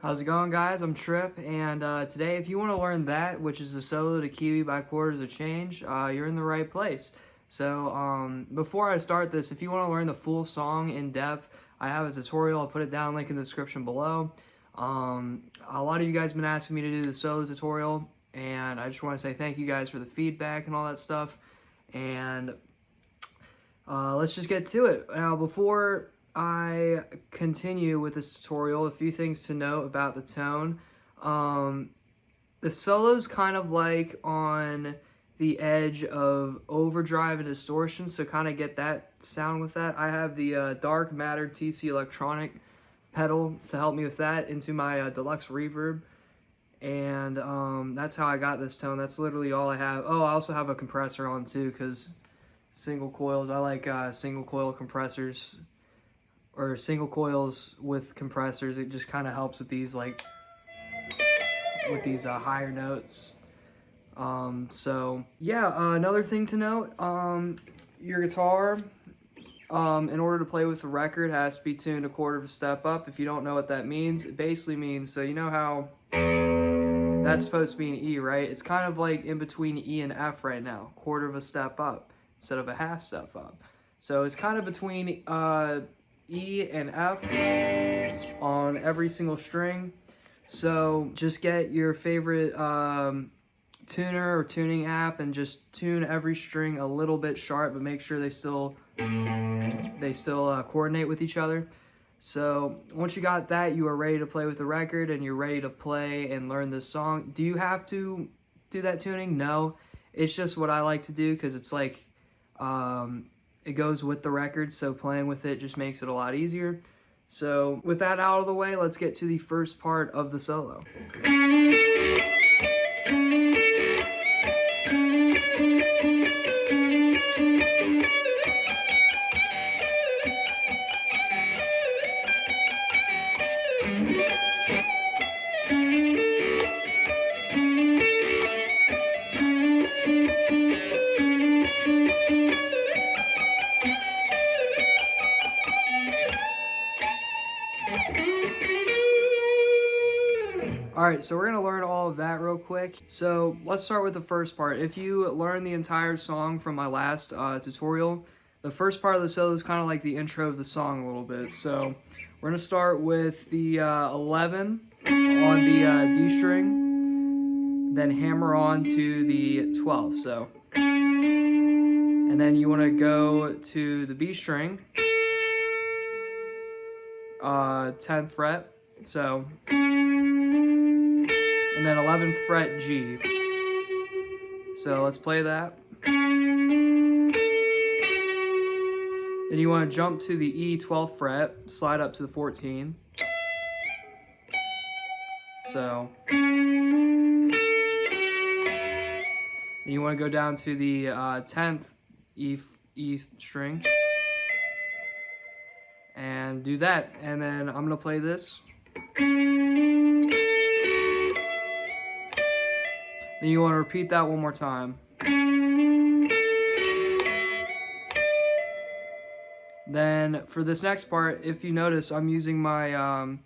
How's it going, guys? I'm Trip, and today, if you want to learn that, which is the solo to Kiwi by Quarters of Change, you're in the right place. So, before I start this, if you want to learn the full song in depth, I have a tutorial. I'll put it down, link in the description below. A lot of you guys have been asking me to do the solo tutorial, and I just want to say thank you guys for the feedback and all that stuff. And let's just get to it. Now, before I continue with this tutorial, a few things to note about the tone. The solo's kind of like on the edge of overdrive and distortion, so kind of get that sound with that. I have the Dark Matter TC Electronic pedal to help me with that into my deluxe reverb, and that's how I got this tone. That's literally all I have. Oh, I also have a compressor on too, because single coils, I like single coil compressors, or single coils with compressors. It just kind of helps with these higher notes. So yeah, another thing to note, your guitar, in order to play with the record, has to be tuned a quarter of a step up. If you don't know what that means, it basically means, so you know how that's supposed to be an E, right? It's kind of like in between E and F right now, quarter of a step up instead of a half step up. So it's kind of between E and F on every single string. So just get your favorite tuner or tuning app and just tune every string a little bit sharp, but make sure they still coordinate with each other. So once you got that, you are ready to play with the record and you're ready to play and learn this song. Do you have to do that tuning? No, it's just what I like to do because it's like it goes with the record, so playing with it just makes it a lot easier. So with that out of the way, let's get to the first part of the solo. Alright, so we're going to learn all of that real quick. So let's start with the first part. If you learn the entire song from my last tutorial, the first part of the solo is kind of like the intro of the song a little bit. So we're going to start with the 11 on the D string, then hammer on to the 12. So, and then you want to go to the B string, 10th fret. So, and then 11th fret G. So let's play that. Then you want to jump to the E 12th fret, slide up to the 14. So then you want to go down to the 10th E string and do that. And then I'm going to play this. Then you want to repeat that one more time. Then for this next part, if you notice, I'm using my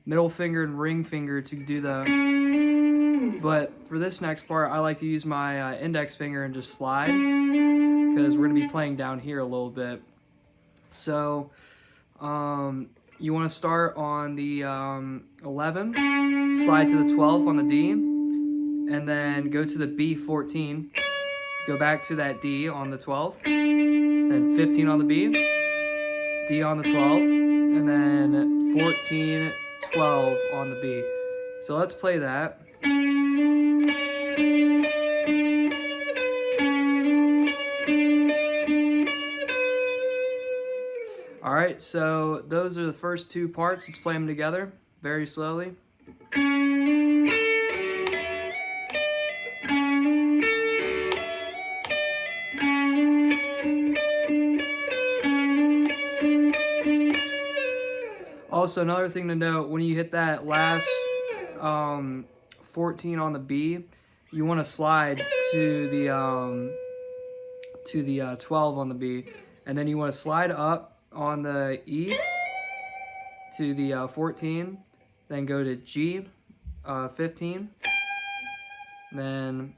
middle finger and ring finger to do the... But for this next part, I like to use my index finger and just slide, because we're going to be playing down here a little bit. So you want to start on the 11, slide to the 12 on the D, and then go to the B 14, go back to that D on the 12th, then 15 on the B, D on the 12th, and then 14, 12 on the B. So let's play that. Alright, so those are the first two parts. Let's play them together very slowly. Also, another thing to note, when you hit that last 14 on the B, you want to slide to the 12 on the B, and then you want to slide up on the E to the 14, then go to G, 15, then,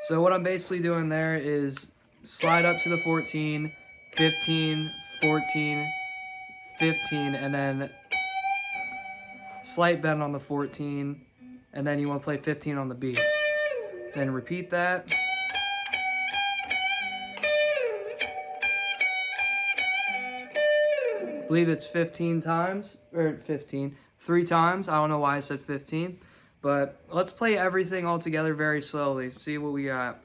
so what I'm basically doing there is slide up to the 14, 15, 14, 15, and then slight bend on the 14, and then you want to play 15 on the B. Then repeat that. I believe it's 15 times, or 15, 3 times. I don't know why I said 15, but let's play everything all together very slowly, see what we got.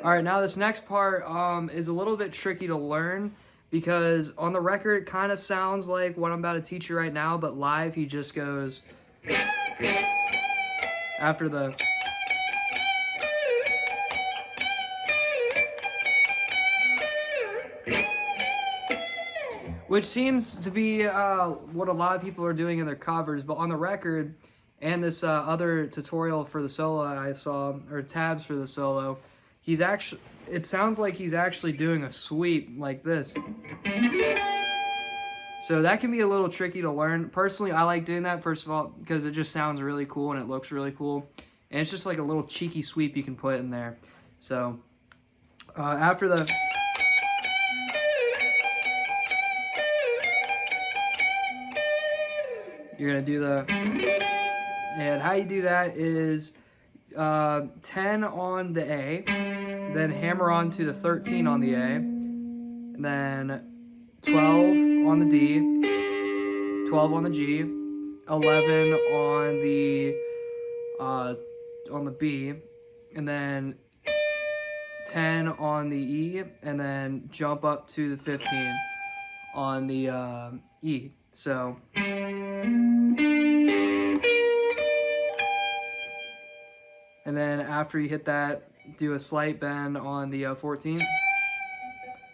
All right, now this next part is a little bit tricky to learn because on the record it kind of sounds like what I'm about to teach you right now, but live he just goes after the which seems to be what a lot of people are doing in their covers, but on the record and this other tutorial for the solo I saw, or tabs for the solo, he's actually, it sounds like he's actually doing a sweep like this. So that can be a little tricky to learn. Personally, I like doing that, first of all, because it just sounds really cool and it looks really cool. And it's just like a little cheeky sweep you can put in there. So after the... You're going to do the... And how you do that is 10 on the A, then hammer on to the 13 on the A, and then 12 on the D, 12 on the G, 11 on the B, and then 10 on the E, and then jump up to the 15 on the E. So and then after you hit that, do a slight bend on the 14,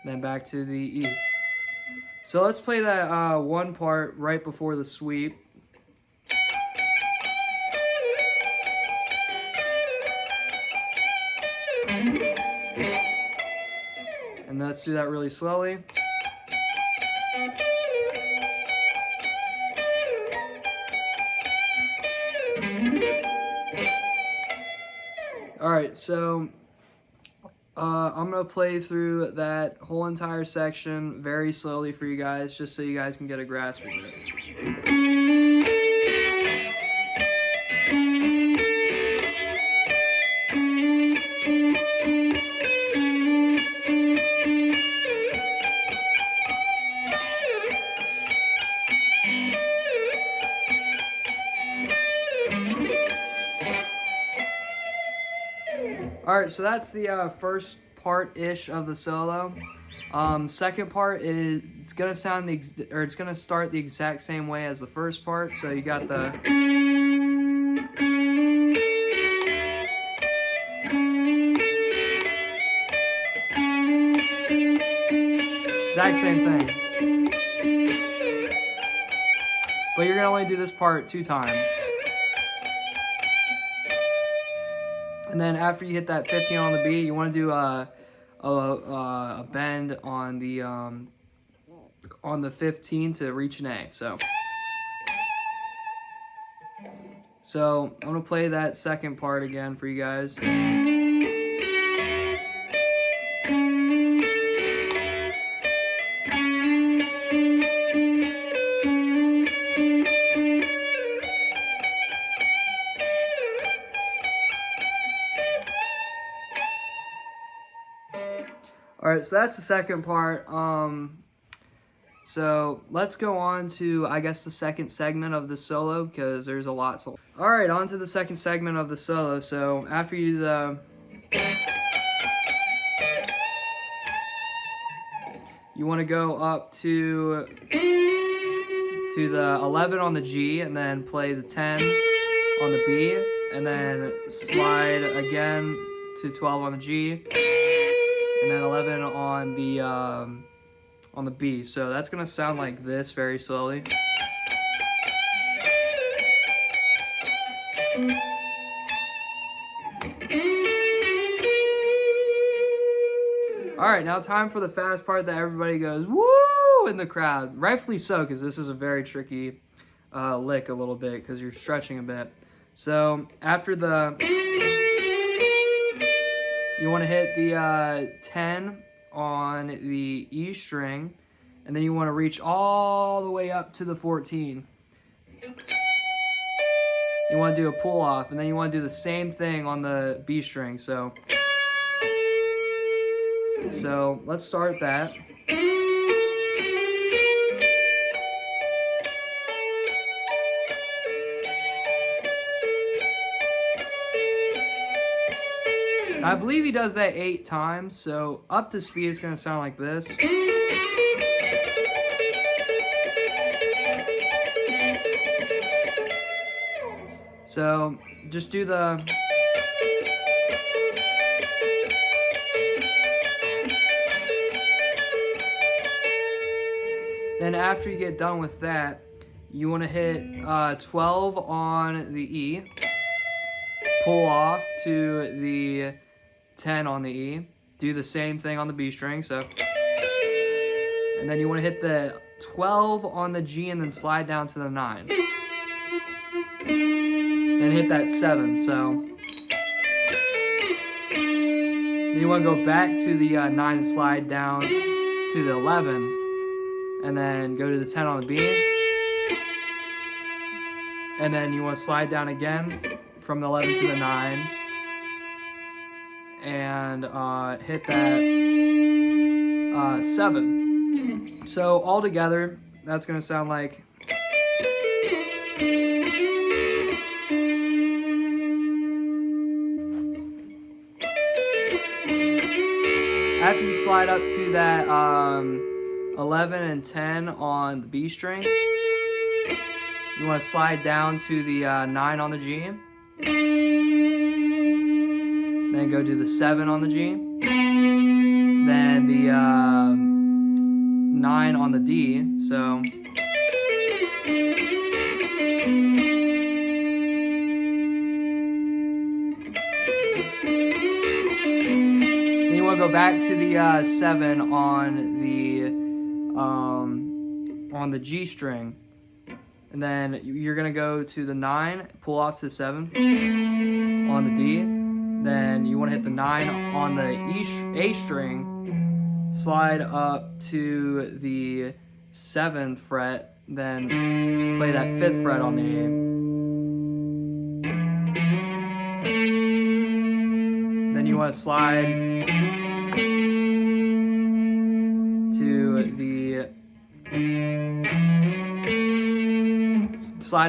then back to the E. So let's play that one part right before the sweep. And let's do that really slowly. Alright, so I'm going to play through that whole entire section very slowly for you guys, just so you guys can get a grasp of it. Alright, so that's the first part-ish of the solo. Second part is, it's gonna sound it's gonna start the exact same way as the first part. So you got the exact same thing, but you're gonna only do this part 2 times. And then after you hit that 15 on the B, you want to do a bend on the 15 to reach an A. So I'm gonna play that second part again for you guys. Alright, so that's the second part. So let's go on to, I guess, the second segment of the solo, because there's a lot to... Alright, on to the second segment of the solo. So after you do the... You want to go up to the 11 on the G, and then play the 10 on the B, and then slide again to 12 on the G. and then 11 on the B. So that's gonna sound like this very slowly. All right, now time for the fast part that everybody goes woo in the crowd. Rightfully so, because this is a very tricky lick a little bit, because you're stretching a bit. So after you want to hit the 10 on the E string, and then you want to reach all the way up to the 14. You want to do a pull off, and then you want to do the same thing on the B string. So let's start that. I believe he does that 8 times, so up to speed it's going to sound like this. So just do the... Then after you get done with that, you want to hit 12 on the E, pull off to the 10 on the E, do the same thing on the B string, so, and then you want to hit the 12 on the G and then slide down to the 9. Then hit that 7, so. Then you want to go back to the 9 and slide down to the 11. And then go to the 10 on the B. And then you want to slide down again from the 11 to the 9. And hit that 7. So all together, that's going to sound like... After you slide up to that 11 and 10 on the B string, you want to slide down to the 9 on the G, then go to the 7 on the G, then the 9 on the D, so then you want to go back to the 7 on the G string, and then you're gonna go to the 9, pull off to the 7 on the D, then you want to hit the 9 on the A string, slide up to the 7th fret, then play that 5th fret on the A. Then you want to slide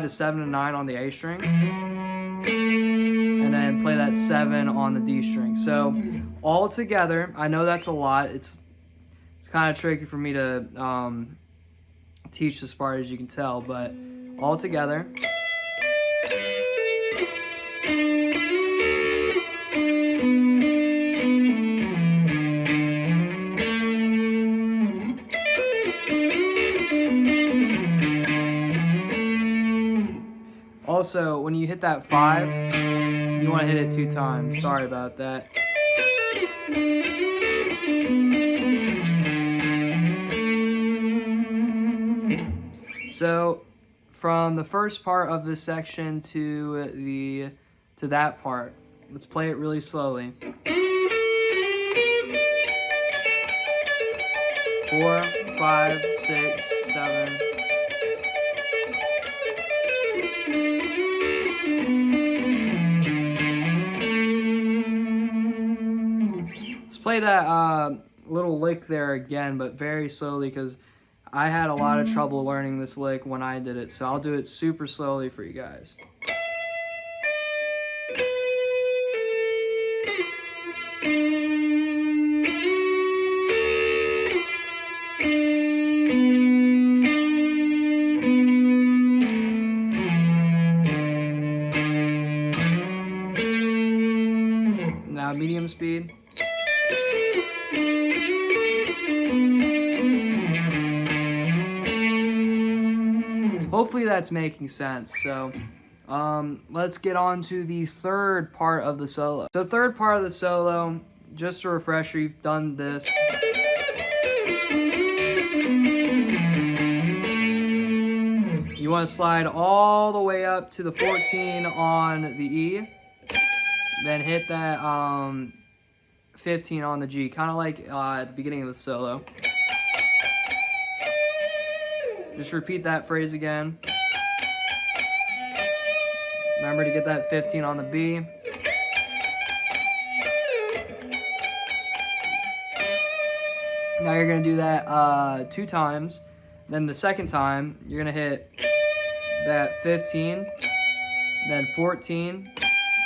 to 7 and 9 on the A string, and then play that 7 on the D string. So all together, I know that's a lot. It's kind of tricky for me to teach this part, as you can tell, but all together. Also, when you hit that 5, you want to hit it 2 times. Sorry about that. So, from the first part of this section to that part, let's play it really slowly. 4, 5, 6, 7. Play that little lick there again, but very slowly, because I had a lot of trouble learning this lick when I did it, so I'll do it super slowly for you guys. Now medium speed. hopefully that's making sense. So let's get on to the third part of the solo. So third part of the solo, just a refresher, you've done this. You want to slide all the way up to the 14 on the E, then hit that 15 on the G, kind of like at the beginning of the solo. Just repeat that phrase again. Remember to get that 15 on the B. Now you're going to do that 2 times. Then the second time, you're going to hit that 15, then 14,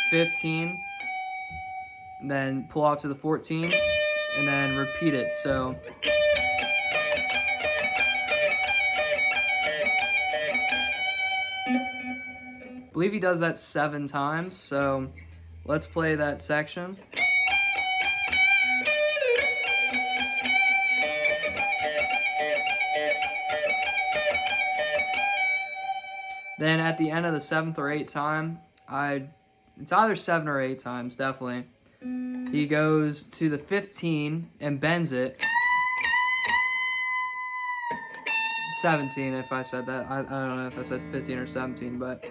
15, then pull off to the 14, and then repeat it. So I believe he does that 7 times, so let's play that section. Then at the end of the 7th or 8th time, it's either 7 or 8 times, definitely, he goes to the 15 and bends it. 17 if I said that. I don't know if I said 15 or 17, but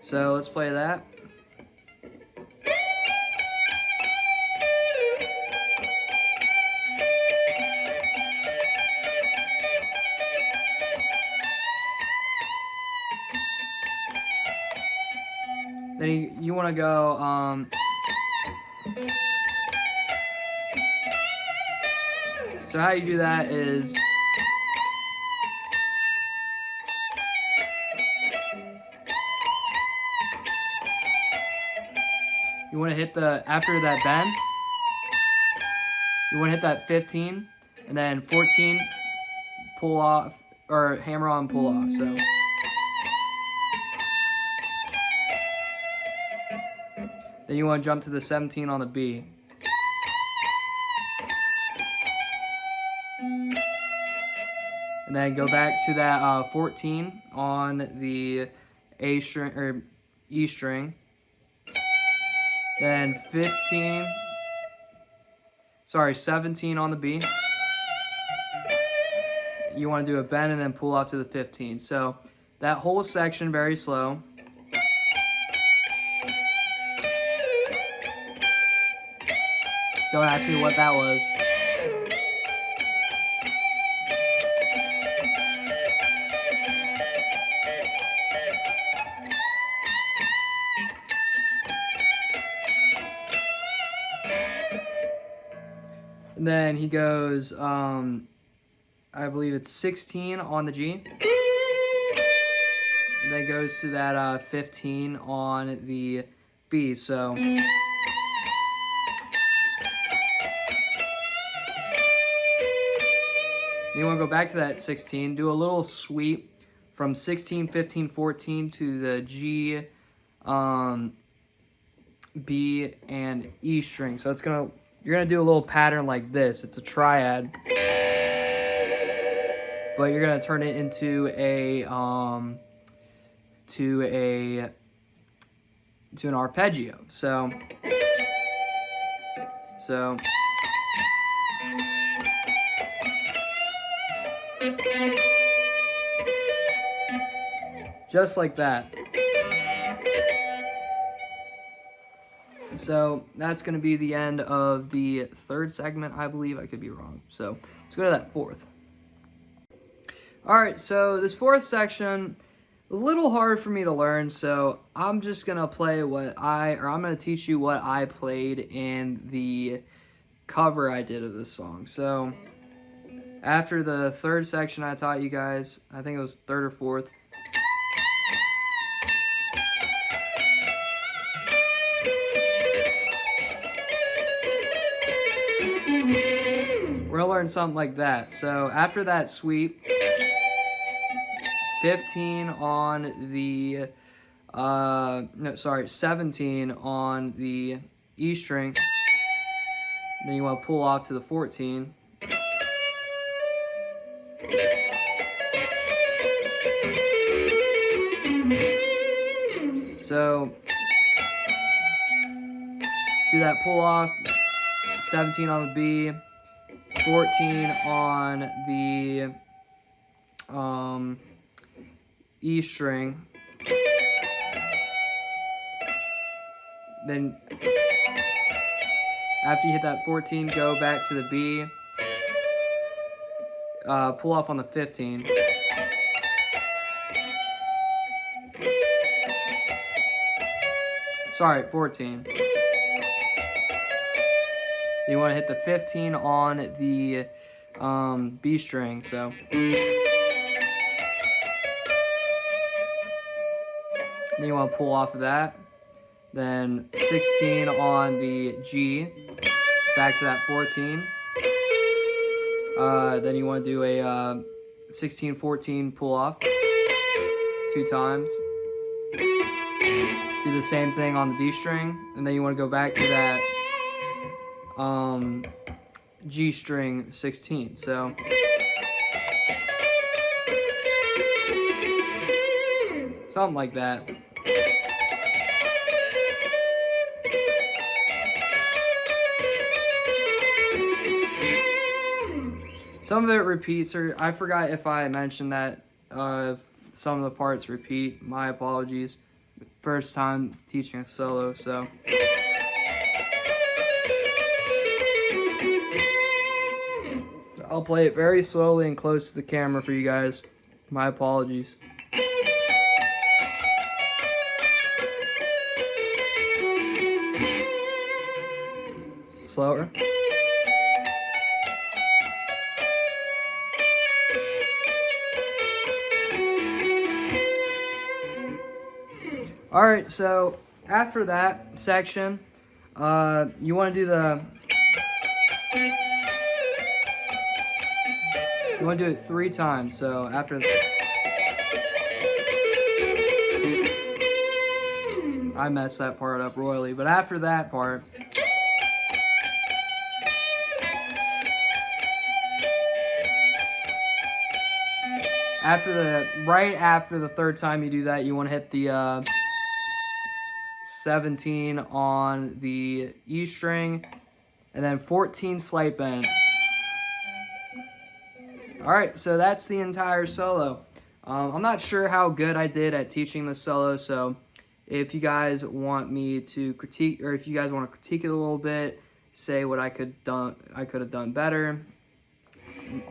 so let's play that. Then you want to go so how you do that is you want to hit after that bend, you want to hit that 15 and then 14 pull off, or hammer on pull off. So then you want to jump to the 17 on the B. And then go back to that 14 on the A string or E string. Then 17 on the B. You want to do a bend and then pull off to the 15. So that whole section very slow. Don't ask me what that was. And then he goes, I believe it's 16 on the G. And then goes to that 15 on the B. So you want to go back to that 16, do a little sweep from 16, 15, 14 to the G, B, and E string. So you're gonna do a little pattern like this. It's a triad, but you're gonna turn it into an arpeggio. So just like that. So that's going to be the end of the third segment, I believe. I could be wrong. So let's go to that fourth. All right, so this fourth section, a little hard for me to learn, so I'm just going to play I'm going to teach you what I played in the cover I did of this song. So after the third section I taught you guys, I think it was third or fourth, we're gonna learn something like that. So after that sweep, 15 on the 17 on the E string. Then you want to pull off to the 14. So do that pull off, 17 on the B, 14 on the E string. Then after you hit that 14, go back to the B, pull off on the 15. Sorry, 14. You want to hit the 15 on the B string, so. Then you want to pull off of that. Then 16 on the G, back to that 14. Then you want to do a 16-14 pull off 2 times. Do the same thing on the D string, and then you want to go back to that G string 16. So something like that. Some of it repeats, or I forgot if I mentioned that some of the parts repeat. My apologies. First time teaching a solo, so. I'll play it very slowly and close to the camera for you guys. My apologies. Slower. Alright, so after that section, you want to do the, you want to do it 3 times. So after, I messed that part up royally, but after that part, right after the 3rd time you do that, you want to hit the 17 on the E string, and then 14 slight bend. Alright, so that's the entire solo. I'm not sure how good I did at teaching the solo, so if you guys want me to critique, or if you guys want to critique it a little bit, say what I could have done better,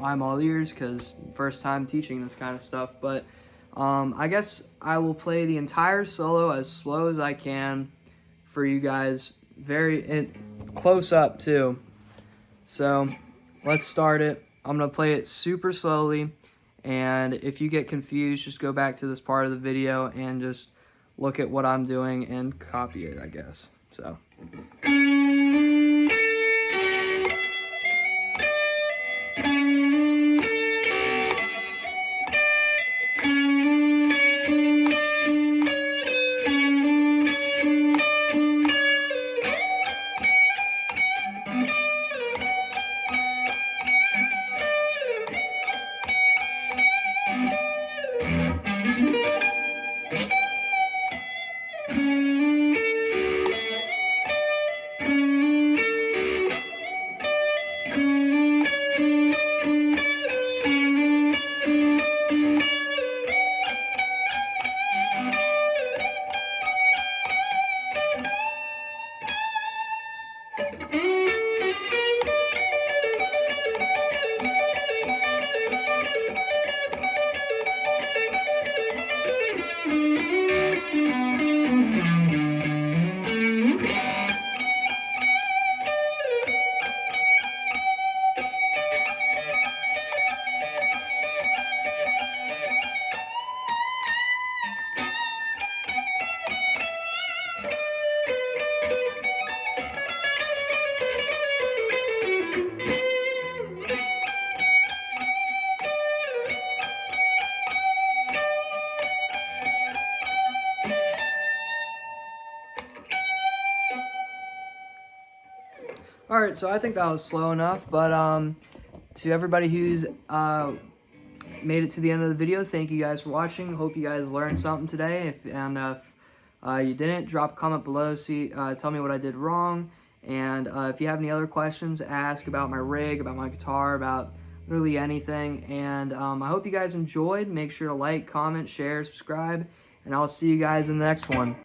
I'm all ears, because first time teaching this kind of stuff. But I guess I will play the entire solo as slow as I can for you guys, very close up too. So let's start it. I'm gonna play it super slowly, and if you get confused, just go back to this part of the video and just look at what I'm doing and copy it, I guess. So. Alright, so I think that was slow enough, but to everybody who's made it to the end of the video, thank you guys for watching. Hope you guys learned something today. If you didn't, drop a comment below. Tell me what I did wrong. And if you have any other questions, ask about my rig, about my guitar, about literally anything. And I hope you guys enjoyed. Make sure to like, comment, share, subscribe, and I'll see you guys in the next one.